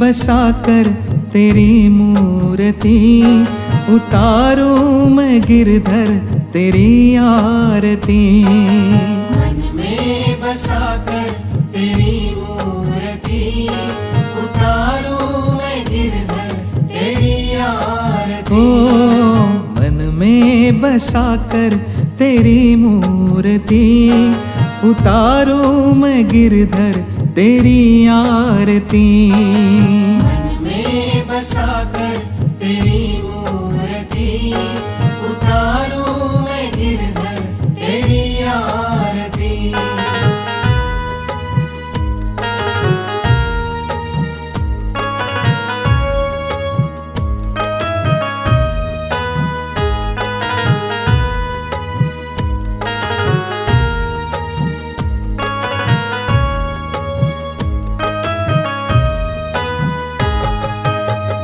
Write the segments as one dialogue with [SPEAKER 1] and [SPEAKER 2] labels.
[SPEAKER 1] बसाकर तेरी मूर्ति, उतारूं मैं गिरधर तेरी आरती।
[SPEAKER 2] मन में बसाकर तेरी मूर्ति, उतारूं मैं गिरधर तेरी आरती।
[SPEAKER 1] ओ मन में बसाकर तेरी मूर्ति, उतारूं मैं गिरधर तेरी आरती।
[SPEAKER 2] मन में बसाकर तेरी मूर्ति, उतारूं मैं गिरधर तेरी आरती।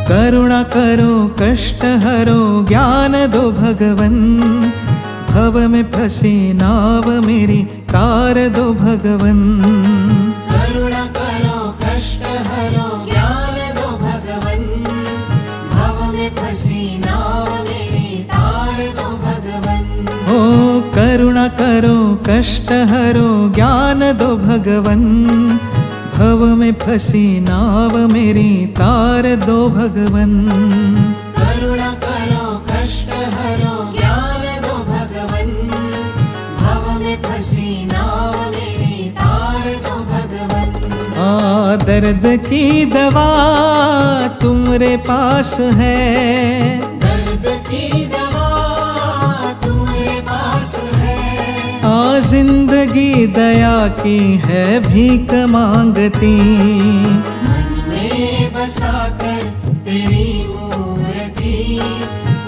[SPEAKER 1] करुणा करो कष्ट हरो ज्ञान दो भगवन, भव में फंसी नाव मेरी तार दो भगवन।
[SPEAKER 2] करुणा करो कष्ट हरो ज्ञान दो भगवन, भव में फंसी नाव मेरी तार दो भगवन।
[SPEAKER 1] ओ करुणा करो कष्ट हरो ज्ञान दो भगवन, भव में फंसी नाव मेरी तार दो भगवन।
[SPEAKER 2] करुणा करो कष्ट हरो ज्ञान दो भगवन, भव में फंसी नाव मेरी तार दो भगवन।
[SPEAKER 1] दर्द की दवा तुम्हारे पास है,
[SPEAKER 2] दर्द की दवा तुम्हारे पास है।
[SPEAKER 1] जिंदगी दया की है भीख मांगती।
[SPEAKER 2] मन में बसाकर तेरी मूर्ति,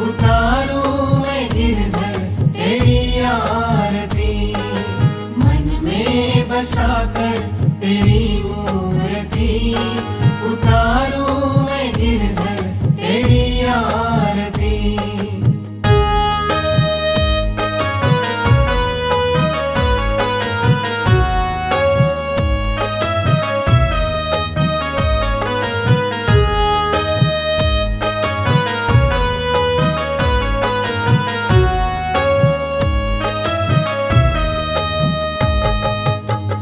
[SPEAKER 2] उतारूं मैं गिरधर तेरी आरती। मन में बसाकर तेरी मूर्ति, उतारूं मैं गिरधर तेरी आरती।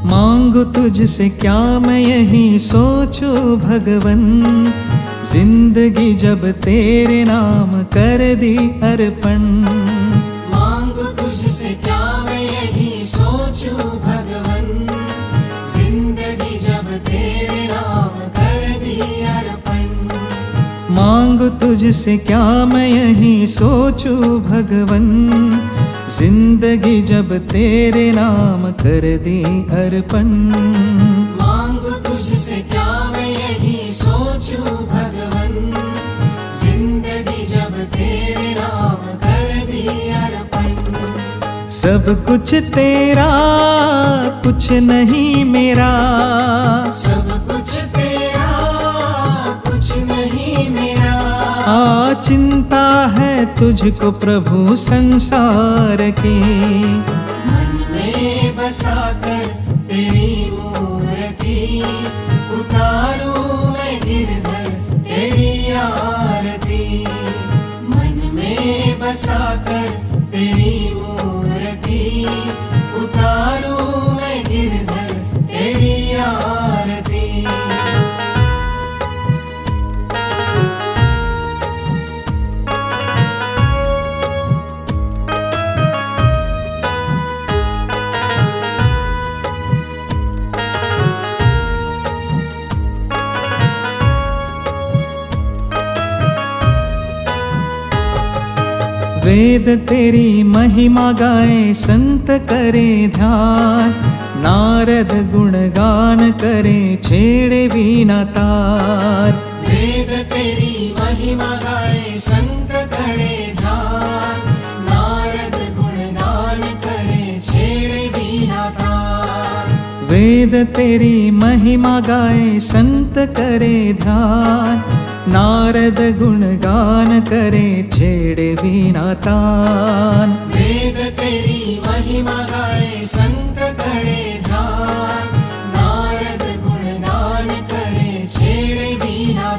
[SPEAKER 1] मांगू तुझसे क्या मैं यही सोचूं भगवन, जिंदगी जब तेरे नाम कर दी अर्पण।
[SPEAKER 2] मांगू तुझसे क्या मैं यही सोचूं भगवन, जिंदगी जब तेरे नाम कर दी अर्पण।
[SPEAKER 1] मांगू तुझसे क्या मैं यही सोचूं भगवन, जिंदगी जब तेरे नाम कर दी अर्पण।
[SPEAKER 2] मांगू तुझसे क्या मैं यही सोचूं भगवन, जिंदगी जब तेरे नाम कर दी अर्पण।
[SPEAKER 1] सब कुछ तेरा कुछ नहीं मेरा,
[SPEAKER 2] सब कुछ तेरा कुछ नहीं मेरा।
[SPEAKER 1] चिंता है तुझको प्रभु संसार की।
[SPEAKER 2] मन में बसाकर तेरी मूर्ति, उतारूं मैं गिरधर तेरी आरती। मन में बसाकर तेरी मूर्ति, उतारूं मैं गिरधर तेरी आरती।
[SPEAKER 1] वेद तेरी महिमा गाए संत करे ध्यान, नारद गुणगान करे छेड़े वीणा तार।
[SPEAKER 2] वेद तेरी महिमा गाए संत करे ध्यान, नारद गुणगान करे छेड़े वीणा तार।
[SPEAKER 1] वेद तेरी महिमा गाए संत करे ध्यान, नारद गुणगान करे छेड़े वीणा तान।
[SPEAKER 2] वेद तेरी महिमा गाए संत करे ध्यान, नारद गुणगान करे छेड़े वीणा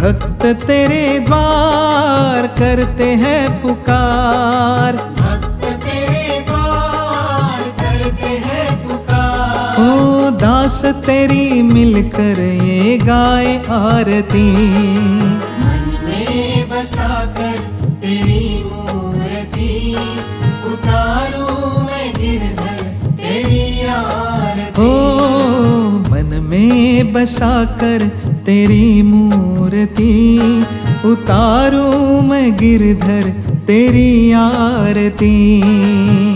[SPEAKER 1] भक्त तेरे द्वार करते हैं पुकार।
[SPEAKER 2] भक्त तेरे द्वार करते हैं पुकार।
[SPEAKER 1] ओ दास तेरी मिलकर ये गाए आरती।
[SPEAKER 2] मन में बसाकर तेरी मूर्ति उतारूं मैं गिरधर तेरी आरती।
[SPEAKER 1] ओ मन में बसाकर तेरी मूर्ति उतारूं मैं गिरधर तेरी आरती।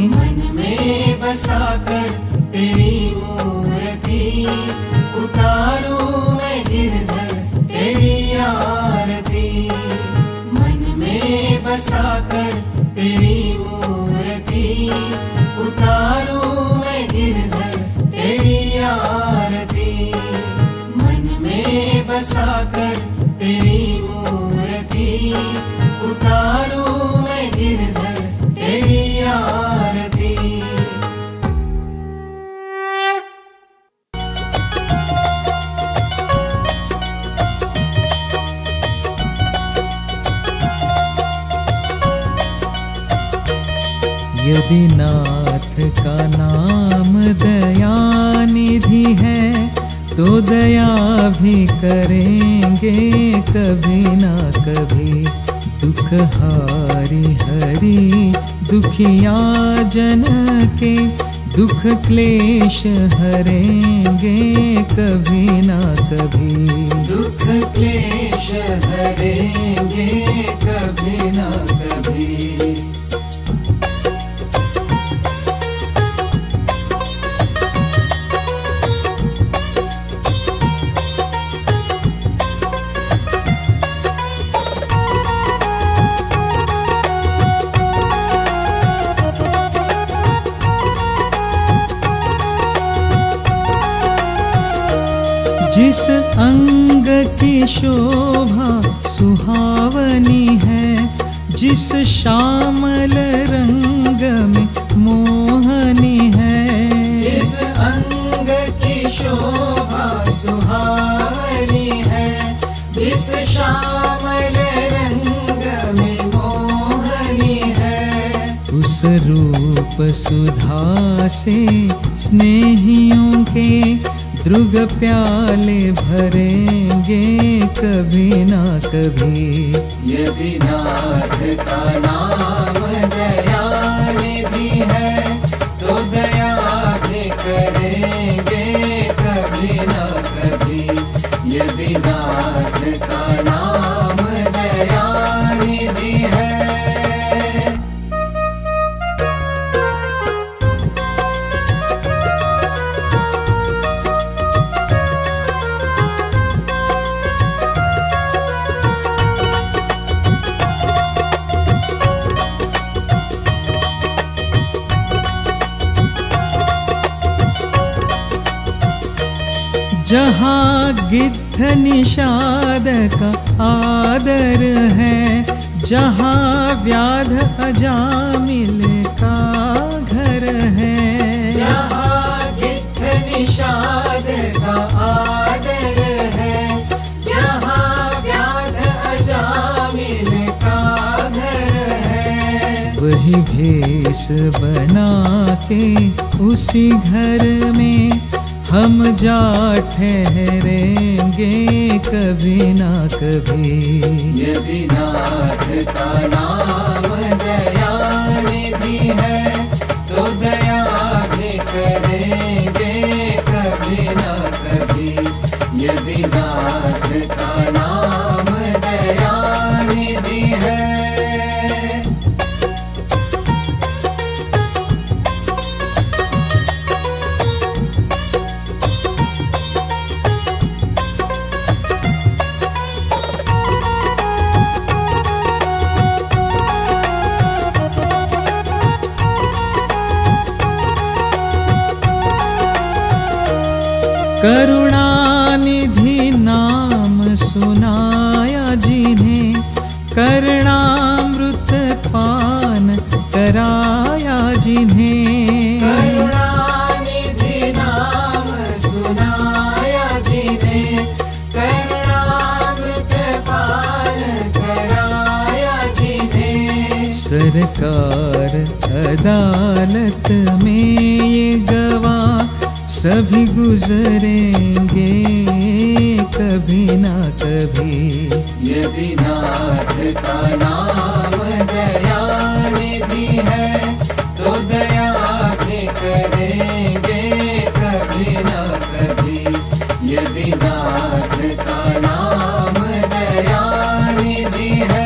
[SPEAKER 2] मन में बसाकर तेरी मूर्ति उतारूं मैं गिरधर तेरी आरती। मन में बसाकर तेरी मूर्ति उतारूं मैं गिरधर तेरी आरती। मन में बसाकर तेरी मूर्ति उतारूं मैं गिरधर तेरी आरती।
[SPEAKER 1] यदि नाथ का नाम दयानिधि है तो दया भी करेंगे कभी ना कभी। दुख हारी हरि दुखिया जन के दुख क्लेश हरेंगे कभी ना कभी।
[SPEAKER 2] दुख क्लेश हरेंगे कभी ना कभी।
[SPEAKER 1] जिस अंग की शोभा सुहावनी है, जिस श्यामल रंग में मोहनी है।
[SPEAKER 2] जिस अंग की शोभा सुहावनी है, जिस श्यामल रंग में मोहनी है।
[SPEAKER 1] उस रूप सुधा से स्नेहियों के द्रुग प्याले भरेंगे कभी ना कभी।
[SPEAKER 2] यदि नाथ का नाम दयानिधि है तो दया भी करेंगे कभी ना कभी। यदि नाथ का नाम दयानिधि है।
[SPEAKER 1] जहाँ गिद्ध निषाद का आदर है, जहाँ व्याध अजामिल का घर है।
[SPEAKER 2] जहाँ गिद्ध निषाद का आदर है, जहाँ व्याध अजामिल का घर है।
[SPEAKER 1] वही भेष बना के उसी घर में हम जा ठहरेंगे कभी ना कभी।
[SPEAKER 2] यदि नाथ का नाम दयानिधि है तो दया भी करेंगे कभी ना कभी। यदि नाथ का नाम दयानिधि है।
[SPEAKER 1] करुणानिधि नाम सुनाया जिन्हें, करणामृत पान कराया जिन्हें।
[SPEAKER 2] करुणानिधि नाम सुनाया जिन्हें, करणामृत पान
[SPEAKER 1] सरकार अदालत में ये गवाह सभी गुजरेंगे कभी ना कभी।
[SPEAKER 2] यदि नाथ का नाम दयानिधि है तो दया भी करेंगे कभी ना कभी। यदि नाथ का नाम दयानिधि है।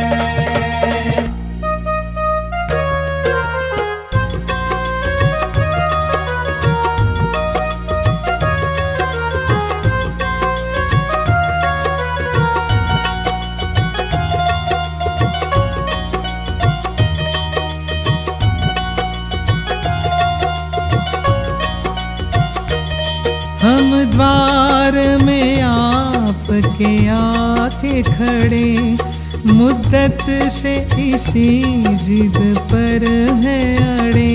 [SPEAKER 1] हम द्वार में आपके आके खड़े, मुद्दत से इसी जिद पर है अड़े।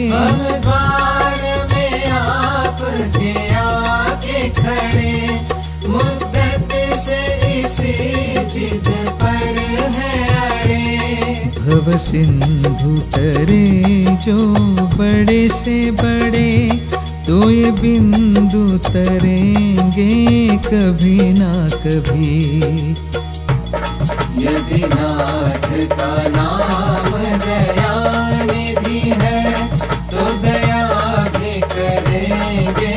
[SPEAKER 2] हम द्वार में आपके आके खड़े, मुद्दत से इसी जिद पर है अड़े।
[SPEAKER 1] भव सिंधु तरे जो बड़े से बड़े, तो ये बिंदु तरेंगे कभी ना कभी।
[SPEAKER 2] यदि नाथ का नाम दयानिधि है तो दया भी करेंगे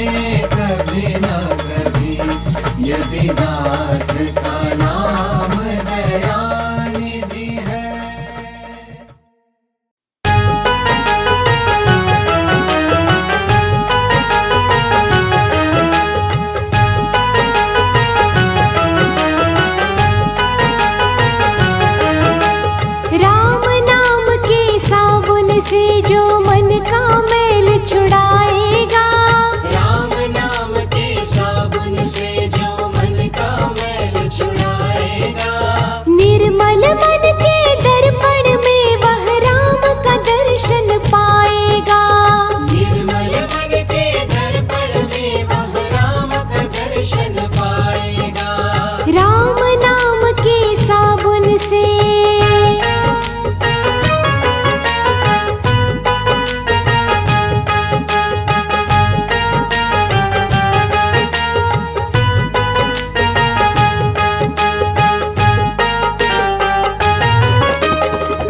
[SPEAKER 2] कभी ना कभी। यदि नाथ का नाम दयानिधि है।
[SPEAKER 3] राम नाम के साबुन से जो मन का मैल छुड़ाएगा,
[SPEAKER 2] राम नाम के साबुन से जो मन का मैल छुड़ाएगा।
[SPEAKER 3] निर्मल मन के दर्पण में वह राम का दर्शन पाएगा।
[SPEAKER 2] निर्मल मन के दर्पण में वह राम का दर्शन पाएगा।
[SPEAKER 3] राम नाम के साबुन से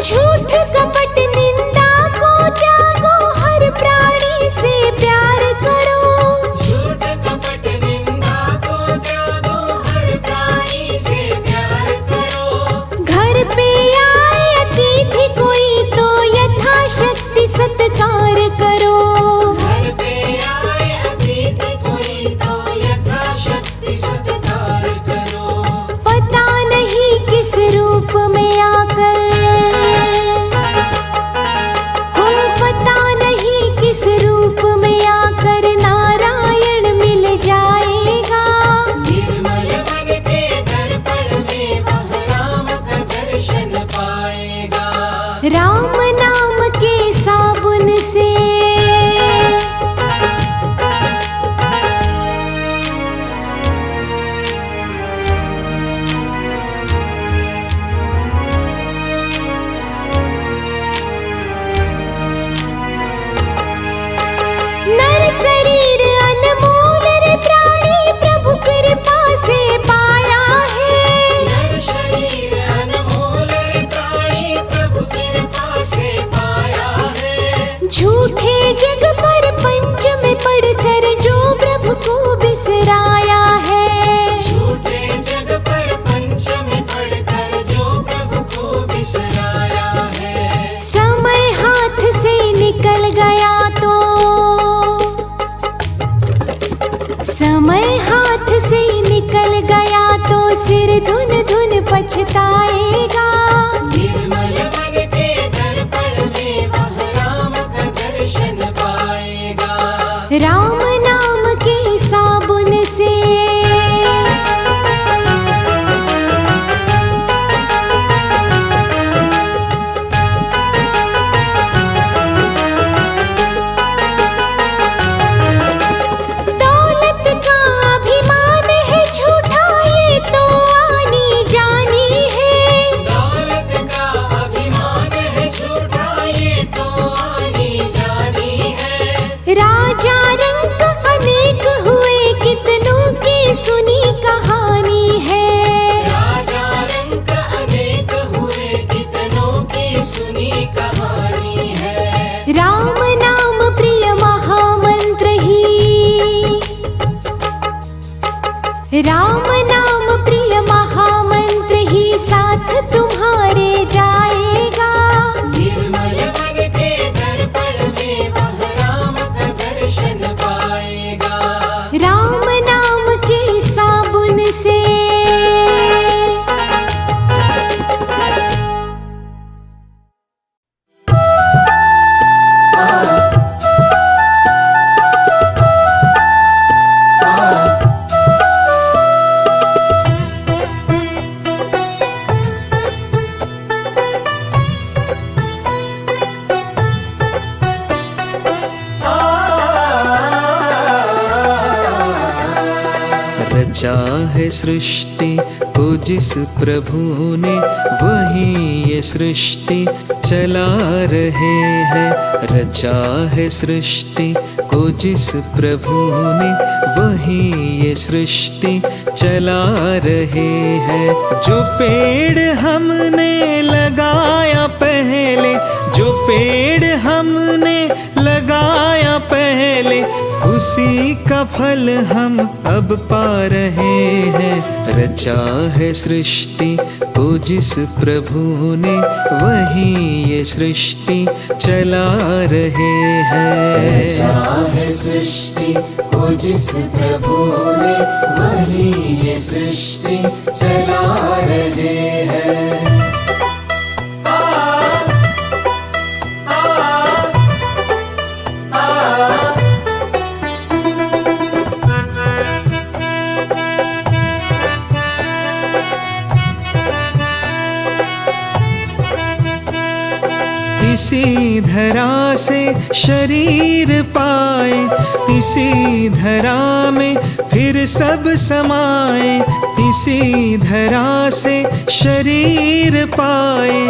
[SPEAKER 3] झूठ कपट निंदा को त्यागो, हर प्राणी से प्यार करो।
[SPEAKER 2] झूठ कपट निंदा को त्यागो, हर प्राणी से प्यार करो।
[SPEAKER 3] घर पे आए अतिथि कोई तो यथाशक्ति सत्कार करो।
[SPEAKER 2] घर पे आए अतिथि कोई तो यथाशक्ति सत्कार करो।
[SPEAKER 3] पता नहीं किस रूप में आकर, हो पता नहीं किस रूप में आकर नारायण मिल जाएगा।
[SPEAKER 2] निर्मल मन के दर्पण में वह राम का दर्शन पाएगा।
[SPEAKER 3] राम नाम के साबुन से नर शरीर अनमोल रे प्राणी प्रभु कृपा से पाया है।
[SPEAKER 2] नर शरीर अनमोल रे प्राणी प्रभु कृपा से पाया है।
[SPEAKER 3] झूठे जग पर पंच में पढ़कर जो प्रभु को बिसराया है।
[SPEAKER 2] झूठे जग पर पंच में पढ़कर जो प्रभु को बिसराया है।
[SPEAKER 3] समय हाथ से निकल गया तो, समय हाथ से निकल गया तो सिर धुन धुन पछताएगा।
[SPEAKER 2] निर्मल मन के दर्पण में वह राम का दर्शन पाएगा।
[SPEAKER 3] राम नाम के साबुन से दौलत का अभिमान है झूठा, ये तो आनी जानी है।
[SPEAKER 1] है सृष्टि को जिस प्रभु ने, वही ये सृष्टि चला रहे हैं। रचा है सृष्टि को जिस प्रभु ने, वही ये सृष्टि चला रहे हैं। जो पेड़ हमने लगाया पहले, जो पेड़ हमने लगाया पहले, उसी का फल हम अब पा रहे हैं। रचा है सृष्टि को जिस प्रभु ने, वही ये सृष्टि चला रहे हैं।
[SPEAKER 2] रचा है सृष्टि को जिस प्रभु ने, वही ये सृष्टि चला रहे हैं।
[SPEAKER 1] इसी धरा से शरीर पाए, इसी धरा में फिर सब समाए। इसी धरा से शरीर पाए,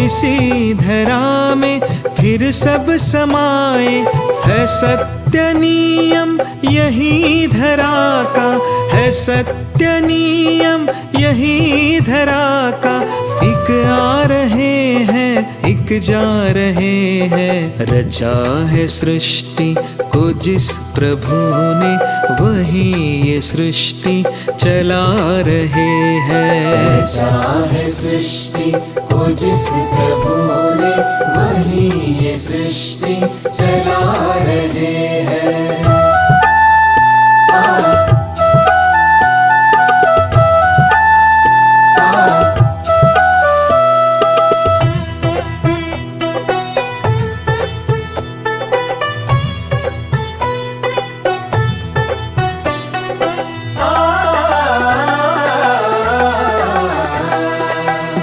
[SPEAKER 1] इसी धरा में फिर सब समाए। है सत्य नियम यही धरा का, है सत्य नियम यही धरा का। एक आ रहे हैं, एक जा रहे हैं। रचा है सृष्टि को जिस प्रभु ने, वही ये सृष्टि चला रहे हैं।
[SPEAKER 2] रचा है सृष्टि को जिस प्रभु ने, वही ये सृष्टि चला रहे हैं।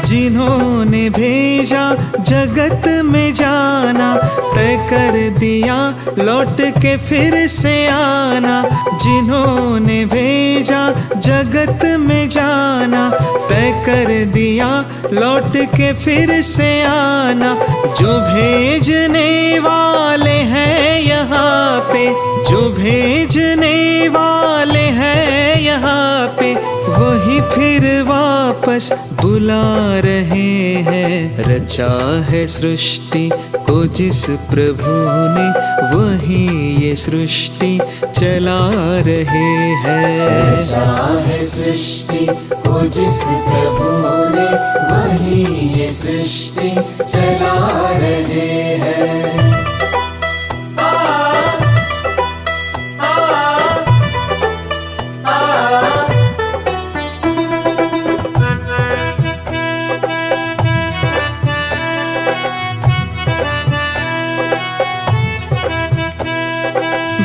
[SPEAKER 1] जिन्होंने भेजा जगत में जाना, तय कर दिया लौट के फिर से आना। जिन्होंने भेजा जगत में जाना, तय कर दिया लौट के फिर से आना। जो भेजने वाले हैं यहाँ पे, जो भेजने वाले हैं यहाँ पे, वही फिर वापस बुला रहे हैं। रचा है सृष्टि को जिस प्रभु ने, वही ये सृष्टि चला रहे हैं।
[SPEAKER 2] रचा है सृष्टि को जिस प्रभु ने, वही ये सृष्टि चला रहे हैं।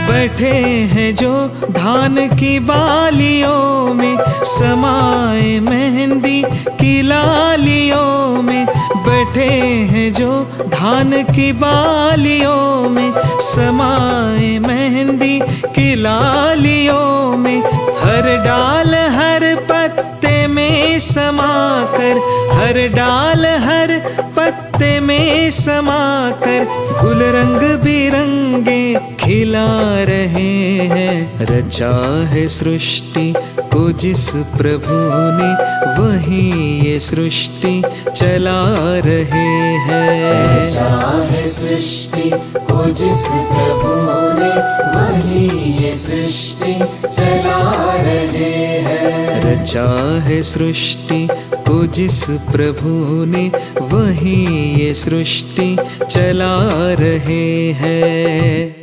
[SPEAKER 1] बैठे हैं जो धान की बालियों में, समाए मेहंदी की लालियों में। बैठे हैं जो धान की बालियों में, समाए मेहंदी की लालियों में। हर डाल हर पत्ते में समाकर, हर डाल हर पत्ते में समाकर, गुल रंग बिरंगे खिला रहे हैं। रचा है सृष्टि को जिस प्रभु ने, वही ये सृष्टि चला रहे हैं।
[SPEAKER 2] रचा है सृष्टि को जिस प्रभु ने, वही ये सृष्टि चला रहे हैं।
[SPEAKER 1] रचा है सृष्टि को जिस प्रभु ने, वही ये सृष्टि चला रहे हैं।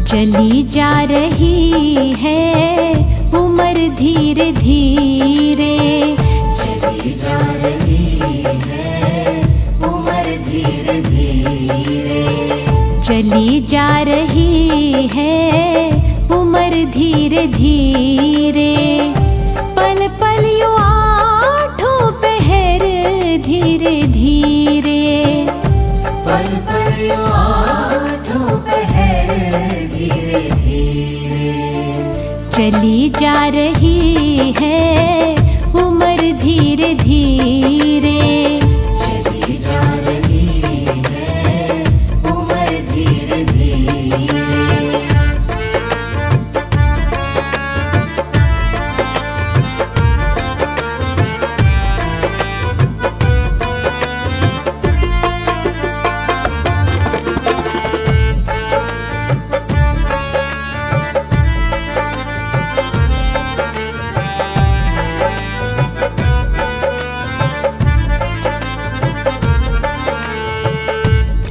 [SPEAKER 3] चली जा रही है उम्र धीरे धीरे,
[SPEAKER 2] चली जा रही है उम्र धीरे धीरे। धीरे।
[SPEAKER 3] चली जा रही है उम्र धीरे धीरे, पल पल यूं आठों पहर धीरे धीरे,
[SPEAKER 2] पल पल यूं आठों पहर धीरे धीरे।
[SPEAKER 3] चली जा रही है उम्र धीरे धीरे,
[SPEAKER 2] चली जा रही है उम्र धीरे धीरे।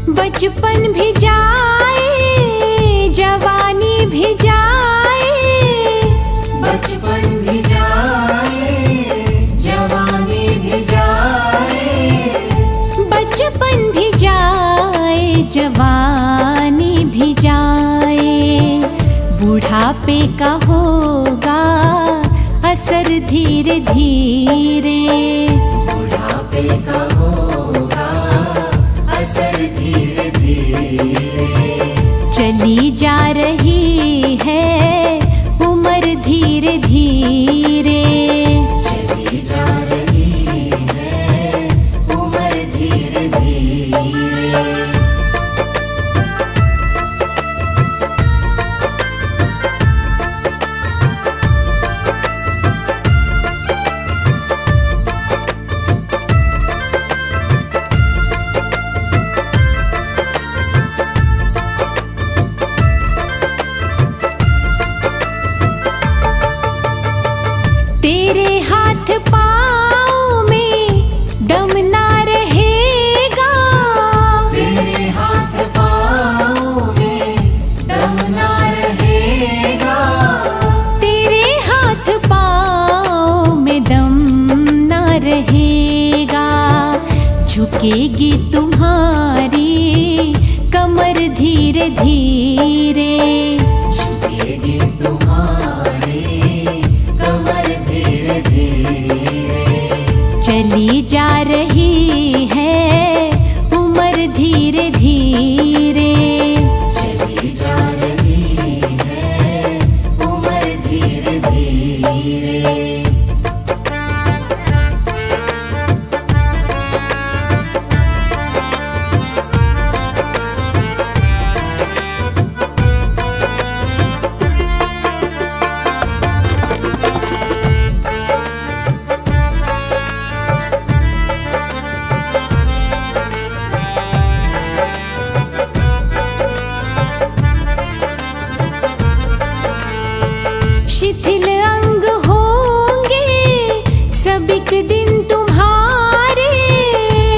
[SPEAKER 3] बचपन भी जाए जवानी भी जाए,
[SPEAKER 2] बचपन भी जाए जवानी भी जाए,
[SPEAKER 3] बचपन भी जाए जवानी भी जाए। बुढ़ापे का होगा असर धीरे धीरे,
[SPEAKER 2] बुढ़ापे का होगा असर धीरे धीरे।
[SPEAKER 3] चली जा रही है उम्र धीरे धीरे,
[SPEAKER 2] चली जा रही है उम्र धीरे धीरे।
[SPEAKER 3] तेरे हाथ पाँव में दम ना रहेगा,
[SPEAKER 2] तेरे हाथ पाँव में दम ना रहेगा,
[SPEAKER 3] तेरे हाथ पाँव में दम ना रहेगा। झुकेगी तुम्हारी कमर धीरे धीरे,
[SPEAKER 2] झुकेगी तुम्हारी कमर धीरे धीरे।
[SPEAKER 3] चली जा रही है उम्र धीरे धीरे,
[SPEAKER 2] चली जा रही है उम्र धीरे धीरे।
[SPEAKER 3] शिथिल अंग होंगे सब एक दिन तुम्हारे,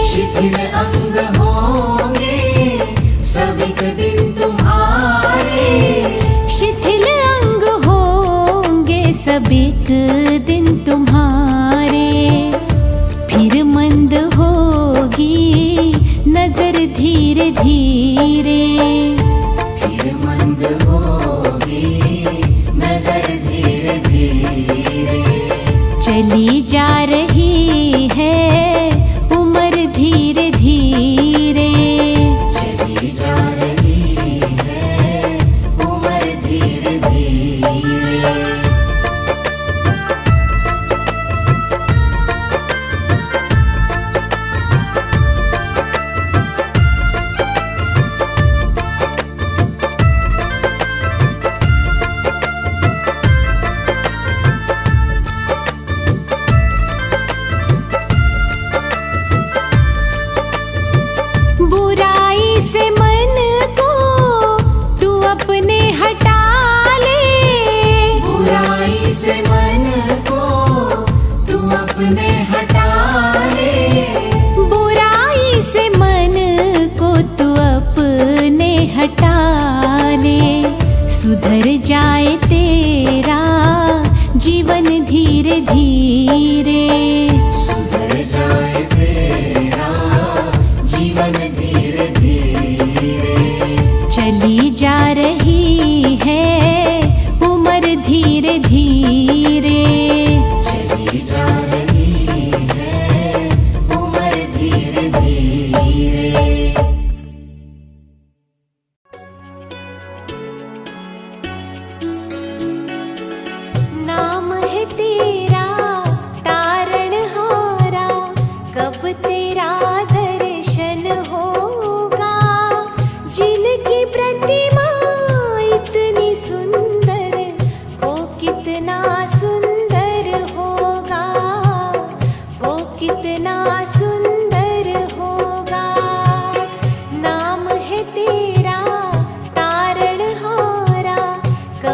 [SPEAKER 2] शिथिल अंग होंगे सब एक दिन तुम्हारे,
[SPEAKER 3] शिथिल अंग होंगे सब एक दिन तुम्हारे। फिर मंद होगी नजर धीरे धीरे,
[SPEAKER 2] फिर मंद होगी नजर धीरे धीरे।
[SPEAKER 3] चली जा रही है उम्र धीरे धीरे,
[SPEAKER 2] चली जा रही है उम्र धीरे धीरे।
[SPEAKER 3] बुराई से मन को तू अपने हटा ले,
[SPEAKER 2] बुराई से मन को तू अपने हटा ले,
[SPEAKER 3] बुराई से मन को तू अपने हटा ले। सुधर जाए तेरा जीवन धीरे धीरे,
[SPEAKER 2] सुधर जाए तेरा जीवन धीरे धीरे।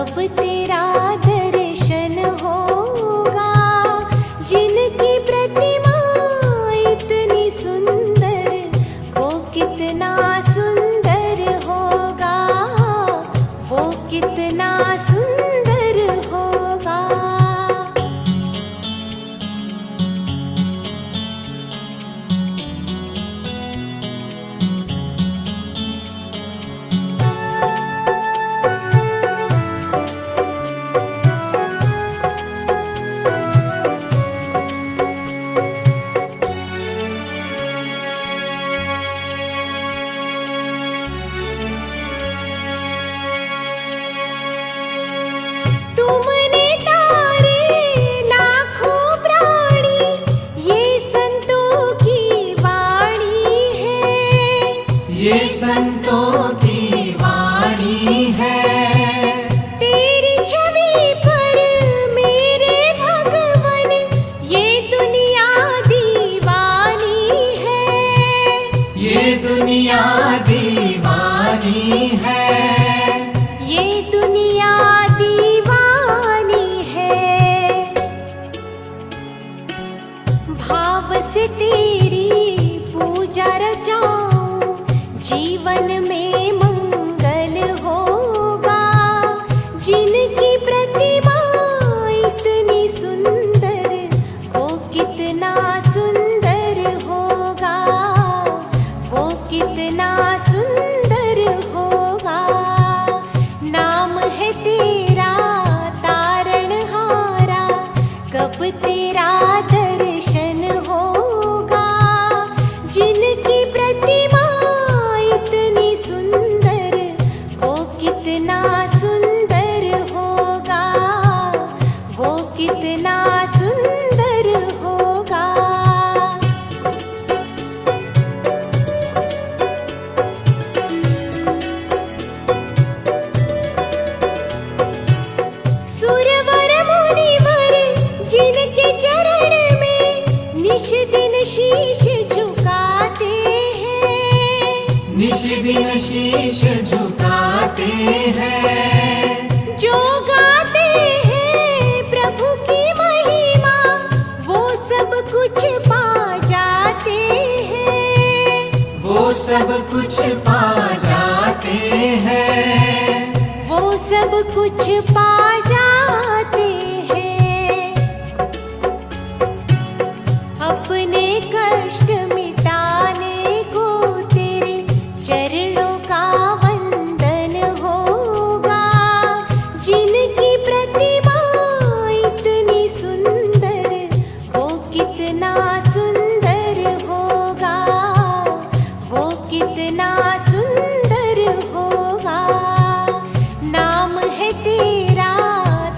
[SPEAKER 3] कब तेरा दर्शन होगा। जिनकी प्रतिमा इतनी सुंदर, वो कितना सुंदर होगा, वो कितना सुंदर होगा। तुमने तारे लाखों प्राणी, ये संतों की वाणी है।
[SPEAKER 1] ये संतों की वाणी है।
[SPEAKER 3] तेरी छवि पर मेरे भगवन, ये दुनिया दीवानी है।
[SPEAKER 1] ये दुनिया दीवानी है।
[SPEAKER 3] ये दुनिया दीवानी है। भाव से तेरी पूजा रचाऊं, जीवन में मंगल होगा। जिनकी प्रतिमा इतनी सुंदर, वो कितना सुंदर होगा, वो कितना सुंदर होगा। नाम है तेरा तारणहारा, कब तेरा दर्शन होगा। जिनकी प्रतिमा इतनी सुंदर, वो कितना सुंदर होगा, वो कितना सुंदर होगा। सुरवर मुनिवर जिनके चरण में निश दिन शीश झुकाते हैं।
[SPEAKER 1] निश दिन शीश झुकाते हैं।
[SPEAKER 3] जो गाते हैं प्रभु की महिमा, वो सब कुछ पा जाते हैं।
[SPEAKER 1] वो सब कुछ पा जाते हैं।
[SPEAKER 3] वो सब कुछ पा जाते हैं। अपने कष्ट मिटाने को तेरे चरणों का वंदन होगा। जिनकी प्रतिमा इतनी सुंदर, वो कितना सुंदर होगा, वो कितना सुंदर होगा। नाम है तेरा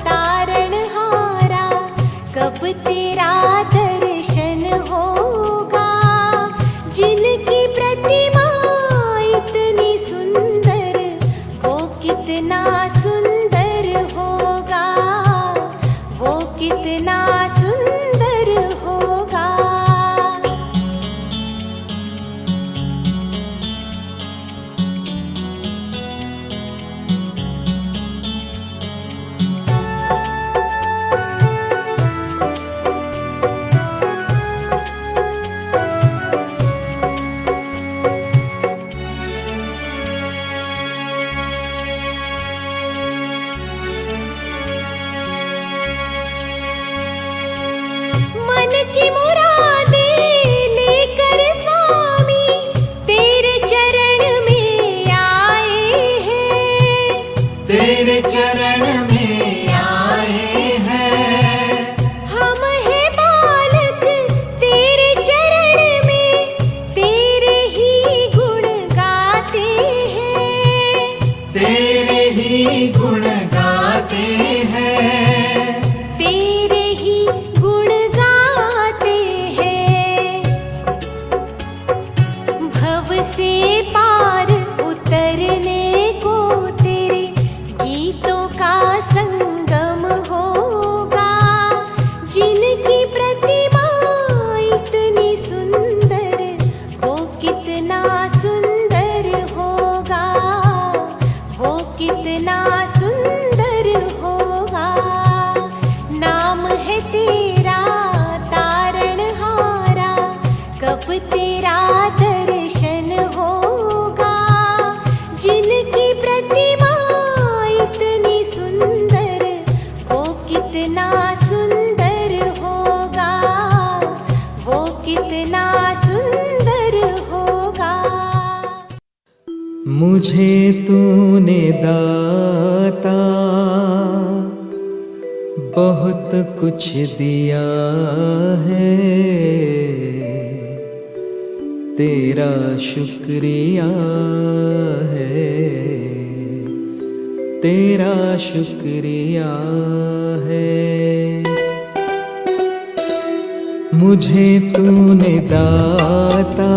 [SPEAKER 3] तारणहारा, कब तेरा दर्शन होगा। जिनकी प्रतिमा इतनी सुंदर, वो कितना सुंदर होगा, वो कितना सुंदर होगा। मन की मुरादें लेकर स्वामी तेरे चरण में आए हैं।
[SPEAKER 1] तेरे चरण में आए हैं।
[SPEAKER 3] हम है बालक तेरे चरण में, तेरे ही गुण गाते हैं।
[SPEAKER 1] तेरे ही गुण गाते हैं।
[SPEAKER 3] तेरे ही गुण गाते हैं। भव से पार उतरने को तेरे गीतों का
[SPEAKER 1] मुझे तूने दाता बहुत कुछ दिया है, तेरा शुक्रिया है, तेरा शुक्रिया है। मुझे तूने दाता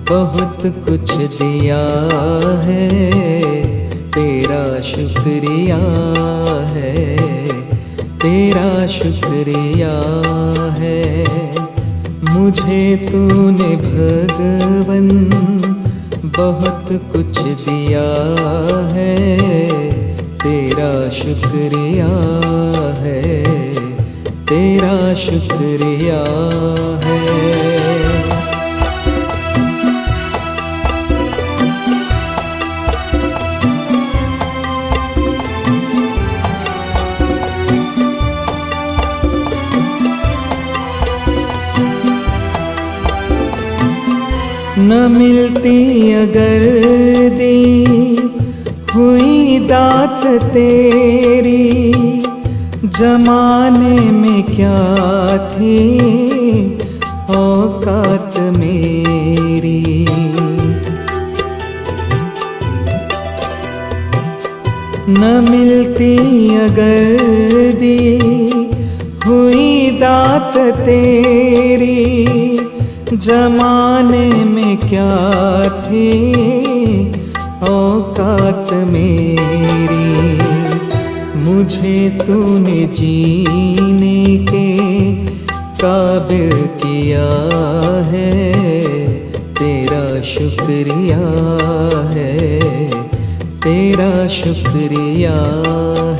[SPEAKER 1] बहुत कुछ दिया है, तेरा शुक्रिया है, तेरा शुक्रिया है। मुझे तूने भगवन बहुत कुछ दिया है, तेरा शुक्रिया है, तेरा शुक्रिया है। न मिलती अगर दी हुई दात तेरी, जमाने में क्या थी औकात मेरी। न मिलती अगर दी हुई दात तेरी, जमाने में क्या थी औकात मेरी। मुझे तूने जीने के काबिल किया है, तेरा शुक्रिया है, तेरा शुक्रिया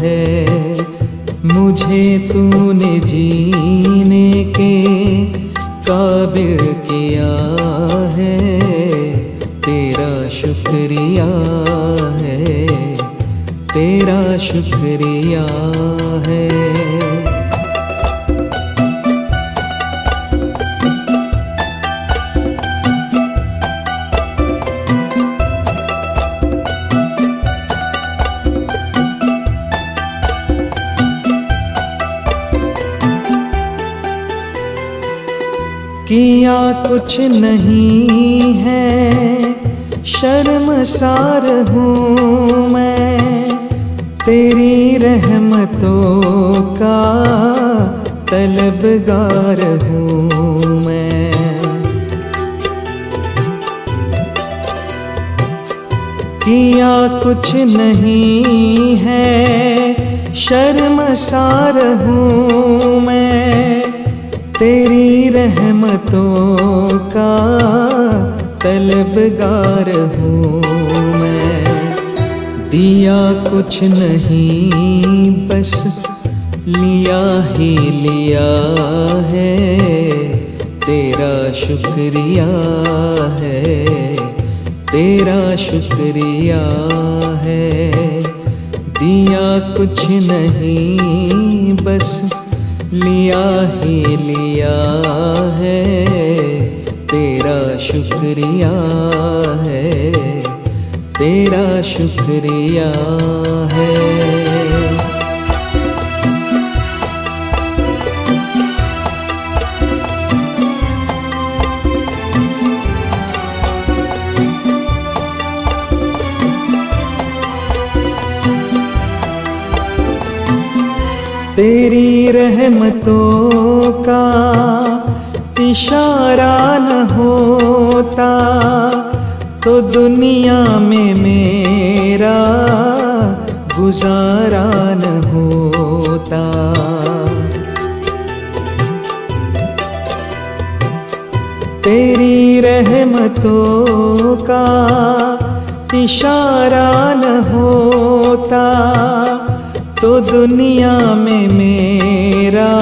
[SPEAKER 1] है। मुझे तूने जीने के काबिल किया है, तेरा शुक्रिया है, तेरा शुक्रिया है। किया कुछ नहीं है, शर्मसार हूँ मैं, तेरी रहमतों का तलबगार हूँ मैं। किया कुछ नहीं है, शर्मसार हूँ मैं, तेरी रहमतों का तलबगार हूँ मैं। दिया कुछ नहीं बस लिया ही लिया है, तेरा शुक्रिया है, तेरा शुक्रिया है। दिया कुछ नहीं बस लिया ही लिया है, तेरा शुक्रिया है, तेरा शुक्रिया है। तेरी रहमतों का इशारा न होता तो दुनिया में मेरा गुजारा न होता। तेरी रहमतों का इशारा न होता तो दुनिया में मेरा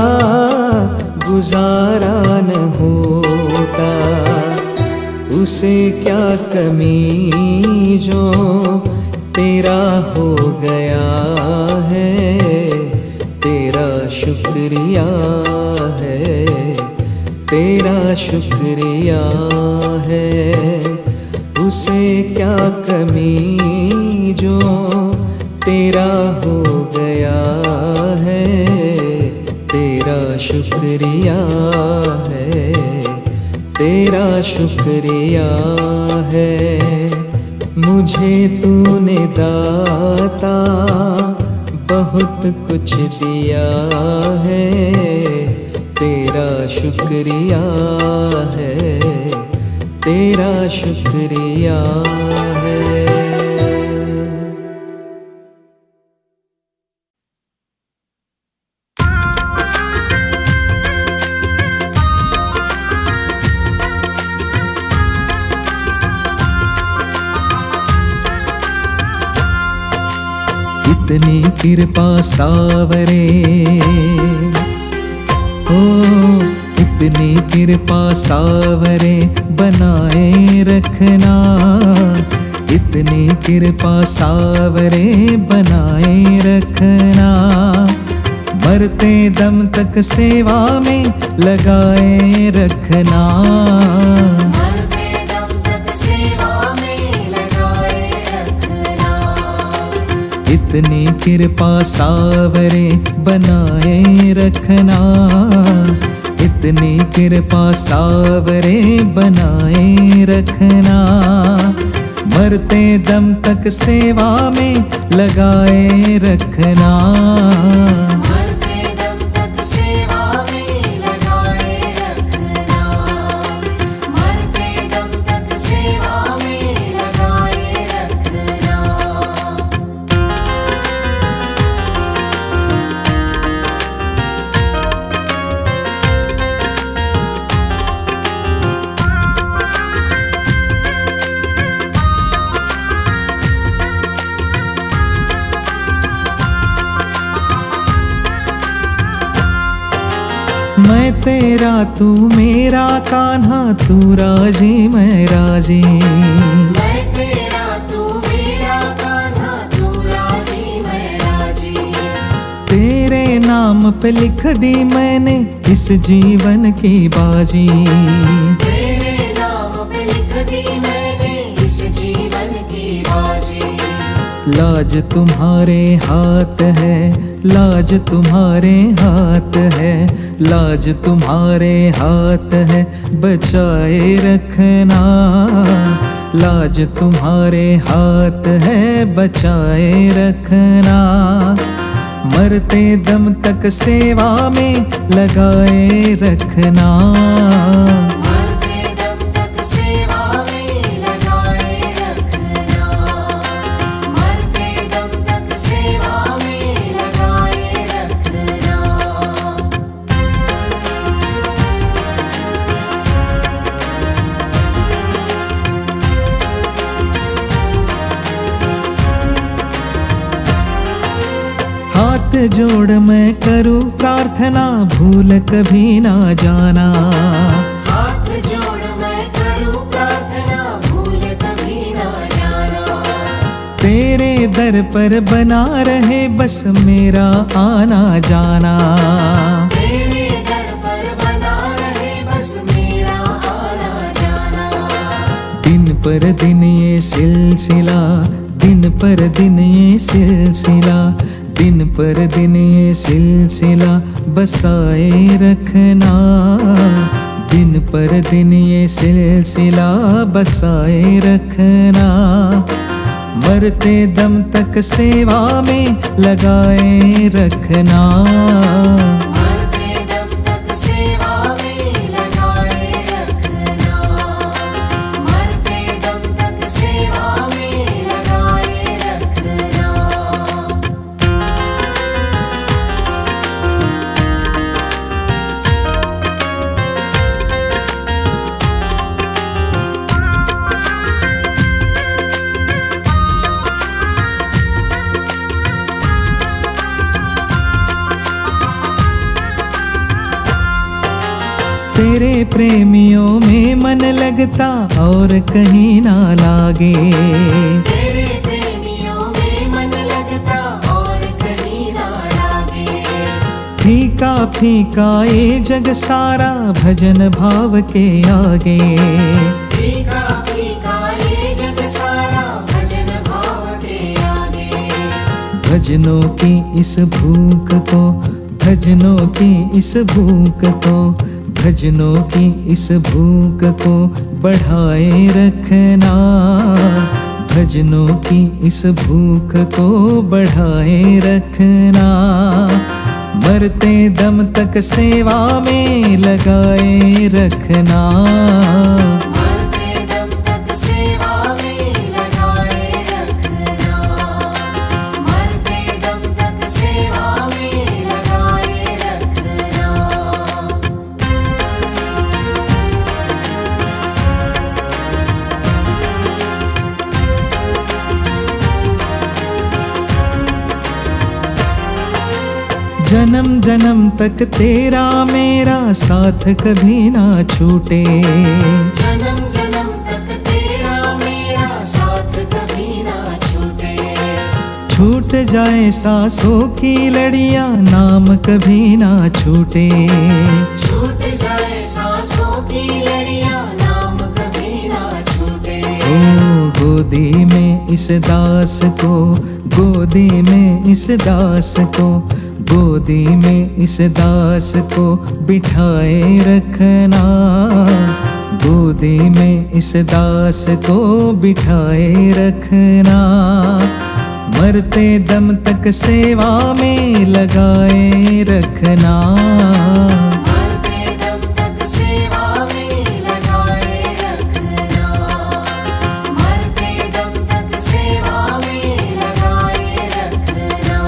[SPEAKER 1] गुजारा न होता। उसे क्या कमी जो तेरा हो गया है, तेरा शुक्रिया है, तेरा शुक्रिया है। उसे क्या कमी जो तेरा हो गया है। तेरा शुक्रिया है, तेरा शुक्रिया है। मुझे तूने दाता बहुत कुछ दिया है। तेरा शुक्रिया है, तेरा शुक्रिया है। इतनी कृपा सावरे, ओ इतनी कृपा सावरे बनाए रखना। इतनी कृपा सावरे बनाए रखना। मरते दम तक सेवा में लगाए रखना। इतनी कृपा सावरे बनाए रखना। इतनी कृपा सावरे बनाए रखना। मरते दम तक सेवा में लगाए रखना। मैं तेरा तू मेरा कान्हा, तू राजी मैं राजी।
[SPEAKER 2] मैं तेरा तू मेरा कान्हा, तू राजी मैं राजी।
[SPEAKER 1] तेरे नाम पे लिख दी मैंने इस जीवन की बाजी।
[SPEAKER 2] तेरे नाम पे लिख दी मैंने इस जीवन की बाजी।
[SPEAKER 1] लाज तुम्हारे हाथ है, लाज तुम्हारे हाथ है। लाज तुम्हारे हाथ है बचाए रखना। लाज तुम्हारे हाथ है बचाए रखना। मरते दम तक सेवा में लगाए रखना। हाथ जोड़ मैं करूं प्रार्थना, भूल कभी ना जाना।
[SPEAKER 2] हाथ जोड़ मैं करूं प्रार्थना, भूल कभी ना जाना।
[SPEAKER 1] तेरे दर पर बना रहे बस मेरा आना जाना।
[SPEAKER 2] तेरे दर पर बना रहे बस मेरा आना जाना।
[SPEAKER 1] दिन पर दिन ये सिलसिला, दिन पर दिन ये सिलसिला। दिन पर दिन ये सिलसिला बसाए रखना। दिन पर दिन ये सिलसिला बसाए रखना। मरते दम तक सेवा में लगाए रखना। तेरे प्रेमियों में मन लगता और कहीं ना लागे।
[SPEAKER 2] तेरे प्रेमियों में मन लगता और कहीं ना लागे।
[SPEAKER 1] फीका फीका ये जग सारा भजन भाव के आगे।
[SPEAKER 2] फीका फीका ये
[SPEAKER 1] भजनों की इस भूख को, भजनों की इस भूख को, भजनों की इस भूख को बढ़ाए रखना। भजनों की इस भूख को बढ़ाए रखना। मरते दम तक सेवा में लगाए रखना।
[SPEAKER 2] मरते दम तक सेवा में लगाए रखना। मरते दम तक सेवा में लगाए रखना।
[SPEAKER 1] जन्म जन्म तक तेरा मेरा साथ कभी ना छूटे।
[SPEAKER 2] जन्म जन्म तक तेरा मेरा साथ कभी ना छूटे।
[SPEAKER 1] छूट जाए सांसों की लड़ियां, नाम कभी ना छूटे।
[SPEAKER 2] छूट जाए सांसों की लड़ियां, नाम कभी ना छूटे।
[SPEAKER 1] ओ गोदी में इस दास को, गोदी में इस दास को, गोदी में इस दास को बिठाए रखना। गोदी में इस दास को बिठाए रखना। मरते दम तक सेवा में लगाए रखना।
[SPEAKER 2] मरते दम तक सेवा में लगाए रखना। मरते दम तक सेवा में लगाए रखना।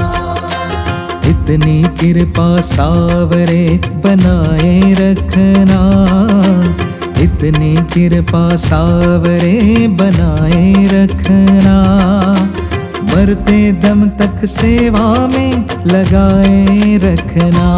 [SPEAKER 1] इतनी कृपा सावरे बनाए रखना। इतनी कृपा सावरे बनाए रखना। मरते दम तक सेवा में लगाए रखना।